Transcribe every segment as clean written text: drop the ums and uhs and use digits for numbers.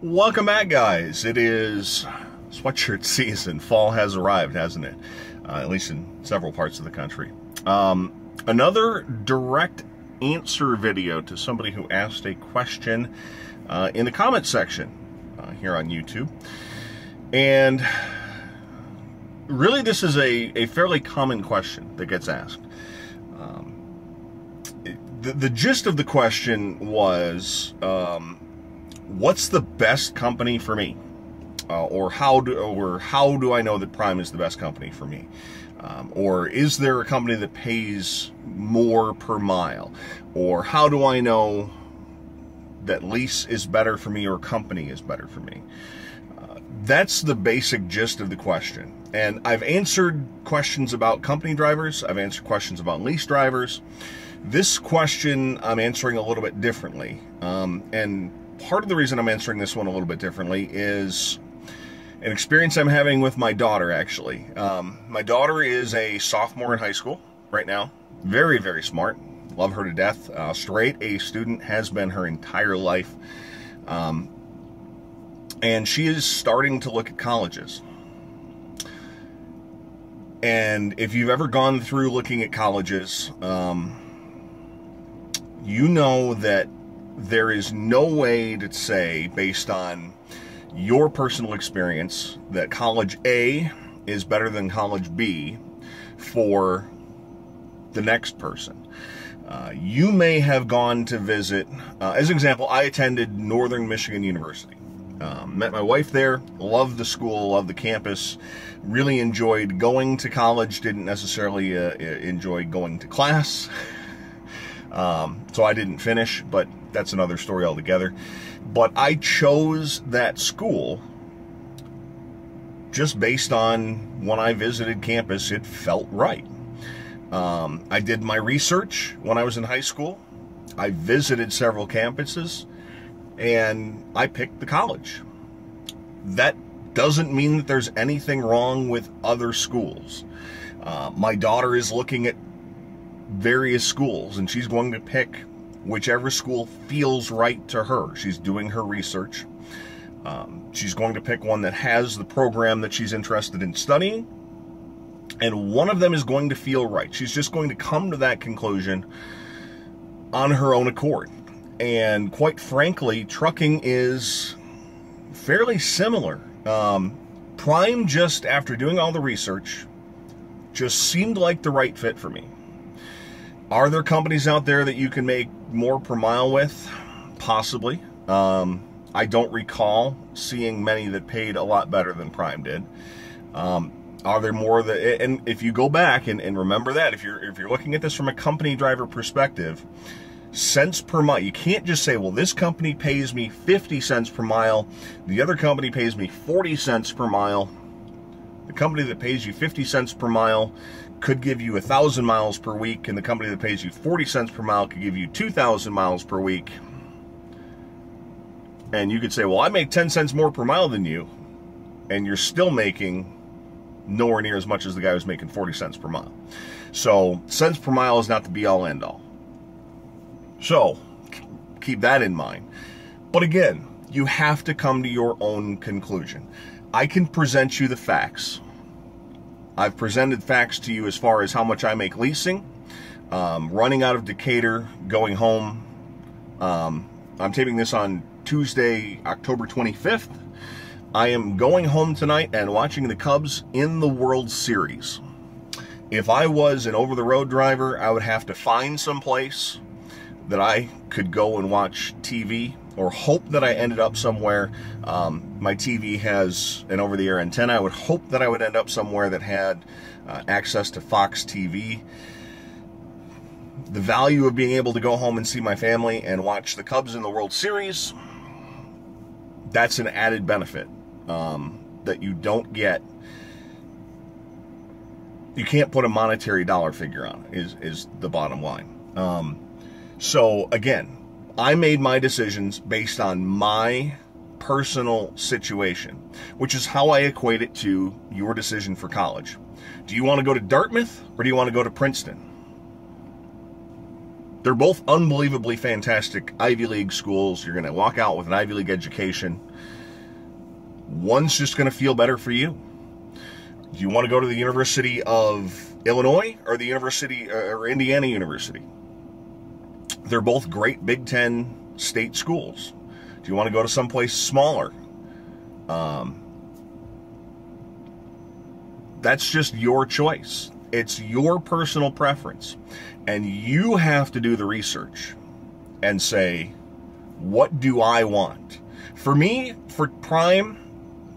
Welcome back, guys. It is sweatshirt season. Fall has arrived, hasn't it? At least in several parts of the country. Another direct answer video to somebody who asked a question in the comment section here on YouTube. And really, this is a fairly common question that gets asked. The gist of the question was, what's the best company for me? Or how do I know that Prime is the best company for me? Or is there a company that pays more per mile? Or how do I know that lease is better for me or company is better for me? That's the basic gist of the question. And I've answered questions about company drivers. I've answered questions about lease drivers. This question I'm answering a little bit differently. And part of the reason I'm answering this one a little bit differently is an experience I'm having with my daughter, actually. My daughter is a sophomore in high school right now. Very, very smart. Love her to death. Straight A student, has been her entire life. And she is starting to look at colleges. And if you've ever gone through looking at colleges, you know that there is no way to say, based on your personal experience, that college A is better than college B for the next person. You may have gone to visit, as an example, I attended Northern Michigan University. Met my wife there, loved the school, loved the campus, really enjoyed going to college, didn't necessarily enjoy going to class. So I didn't finish, but that's another story altogether. But I chose that school just based on when I visited campus, it felt right. I did my research when I was in high school. I visited several campuses, and I picked the college. That doesn't mean that there's anything wrong with other schools. My daughter is looking at various schools, and she's going to pick whichever school feels right to her. She's doing her research. She's going to pick one that has the program that she's interested in studying, and one of them is going to feel right. She's just going to come to that conclusion on her own accord. And quite frankly, trucking is fairly similar. Prime, just after doing all the research, just seemed like the right fit for me. Are there companies out there that you can make more per mile with? Possibly. I don't recall seeing many that paid a lot better than Prime did. Are there more that, and if you go back and remember that, if you're looking at this from a company driver perspective, cents per mile, you can't just say, well, this company pays me 50 cents per mile, the other company pays me 40 cents per mile. The company that pays you 50 cents per mile could give you 1,000 miles per week, and the company that pays you 40 cents per mile could give you 2,000 miles per week. And you could say, well, I make 10 cents more per mile than you, and you're still making nowhere near as much as the guy who's making 40 cents per mile. So cents per mile is not the be-all, end-all. So keep that in mind. But again, you have to come to your own conclusion. I can present you the facts. I've presented facts to you as far as how much I make leasing, running out of Decatur, going home. I'm taping this on Tuesday, October 25th. I am going home tonight and watching the Cubs in the World Series. If I was an over-the-road driver, I would have to find some place that I could go and watch TV, or hope that I ended up somewhere. My TV has an over-the-air antenna. I would hope that I would end up somewhere that had access to Fox TV. The value of being able to go home and see my family and watch the Cubs in the World Series, that's an added benefit that you don't get. You can't put a monetary dollar figure on it, is the bottom line. So again, I made my decisions based on my personal situation, which is how I equate it to your decision for college. Do you want to go to Dartmouth, or do you want to go to Princeton? They're both unbelievably fantastic Ivy League schools. You're going to walk out with an Ivy League education. One's just going to feel better for you. Do you want to go to the University of Illinois or the University or Indiana University? They're both great Big Ten state schools. Do you want to go to someplace smaller? That's just your choice. It's your personal preference. And you have to do the research and say, what do I want? For me, for Prime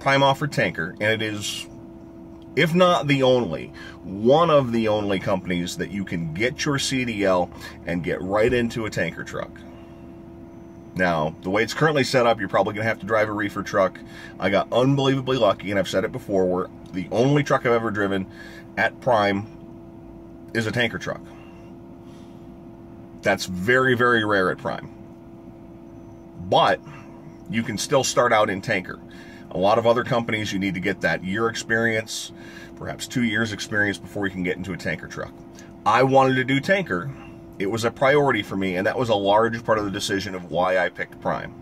offered tanker, and it is, if not the only, one of the only companies that you can get your CDL and get right into a tanker truck. Now, the way it's currently set up, you're probably going to have to drive a reefer truck. I got unbelievably lucky, and I've said it before, where the only truck I've ever driven at Prime is a tanker truck. That's very, very rare at Prime. But you can still start out in tanker. A lot of other companies, you need to get that year experience, perhaps 2 years experience before you can get into a tanker truck. I wanted to do tanker. It was a priority for me, and that was a large part of the decision of why I picked Prime.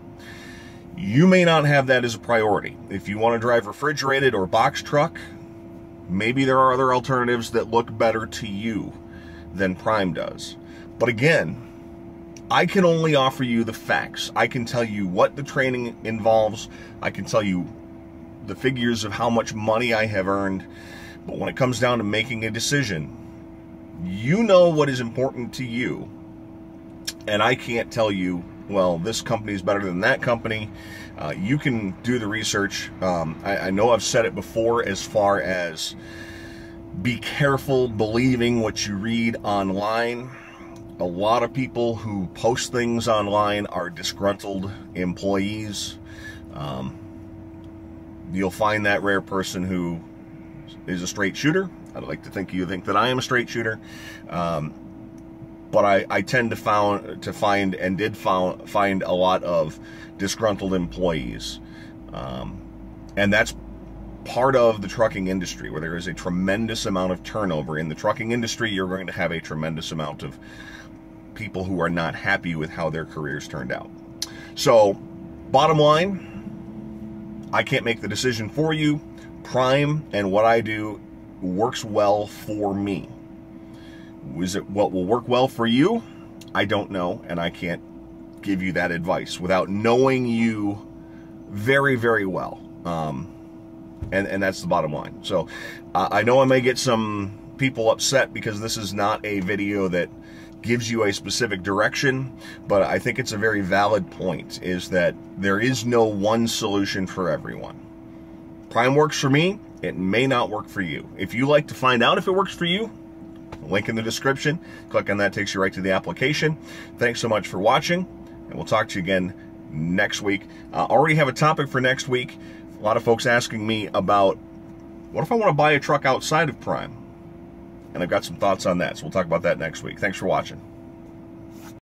You may not have that as a priority. If you want to drive refrigerated or box truck, maybe there are other alternatives that look better to you than Prime does. But again, I can only offer you the facts. I can tell you what the training involves. I can tell you the figures of how much money I have earned. But when it comes down to making a decision, you know what is important to you. And I can't tell you, well, this company is better than that company. You can do the research. I know I've said it before as far as be careful believing what you read online. A lot of people who post things online are disgruntled employees. You'll find that rare person who is a straight shooter. I'd like to think you think that I am a straight shooter. But I tend to find a lot of disgruntled employees. And that's part of the trucking industry, where there is a tremendous amount of turnover. In the trucking industry, you're going to have a tremendous amount of people who are not happy with how their careers turned out. So, bottom line, I can't make the decision for you. Prime and what I do works well for me. Is it what will work well for you? I don't know, and I can't give you that advice without knowing you very, very well. And that's the bottom line. So I know I may get some people upset because this is not a video that gives you a specific direction, but I think it's a very valid point, is that there is no one solution for everyone. Prime works for me. It may not work for you. If you like to find out if it works for you, link in the description. Click on that, takes you right to the application. Thanks so much for watching, and we'll talk to you again next week. Already have a topic for next week. A lot of folks asking me about, what if I want to buy a truck outside of Prime? And I've got some thoughts on that, so we'll talk about that next week. Thanks for watching.